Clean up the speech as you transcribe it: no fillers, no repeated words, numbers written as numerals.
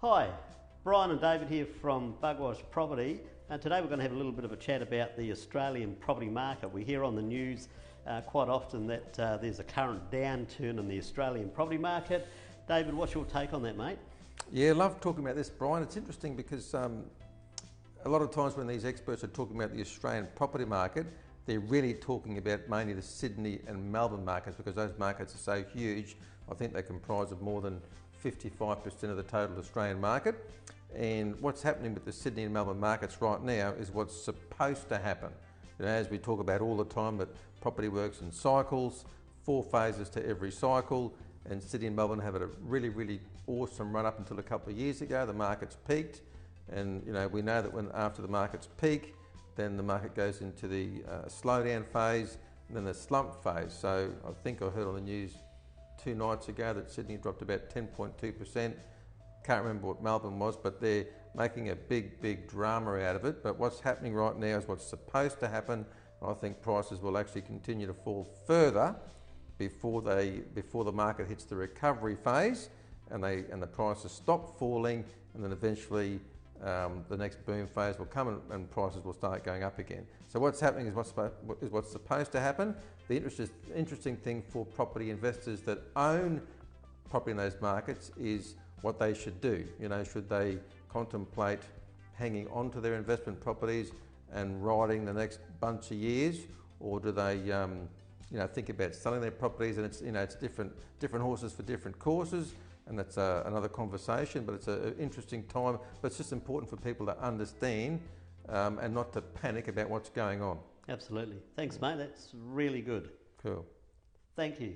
Hi, Brian and David here from Bugwash Property, and today we're going to have a little bit of a chat about the Australian property market. We hear on the news quite often that there's a current downturn in the Australian property market. David, what's your take on that, mate? Yeah, love talking about this, Brian. It's interesting because a lot of times when these experts are talking about the Australian property market, they're really talking about mainly the Sydney and Melbourne markets, because those markets are so huge. I think they comprise of more than 55% of the total Australian market. And what's happening with the Sydney and Melbourne markets right now is what's supposed to happen. You know, as we talk about all the time, that property works in cycles, 4 phases to every cycle, and Sydney and Melbourne have had a really awesome run up until a couple of years ago. The market's peaked, and we know that when after the market's peak, then the market goes into the slowdown phase and then the slump phase. So I think I heard on the news 2 nights ago that Sydney dropped about 10.2%. Can't remember what Melbourne was, but they're making a big drama out of it. But what's happening right now is what's supposed to happen. I think prices will actually continue to fall further before the market hits the recovery phase, and the prices stop falling, and then eventually the next boom phase will come and prices will start going up again. So what's happening is what's supposed to happen. The interesting thing for property investors that own property in those markets is what they should do. Should they contemplate hanging on to their investment properties and riding the next bunch of years, or do they think about selling their properties? And it's different horses for different courses, and that's another conversation. But it's an interesting time. But it's just important for people to understand and not to panic about what's going on. Absolutely. Thanks, mate. That's really good. Cool. Thank you.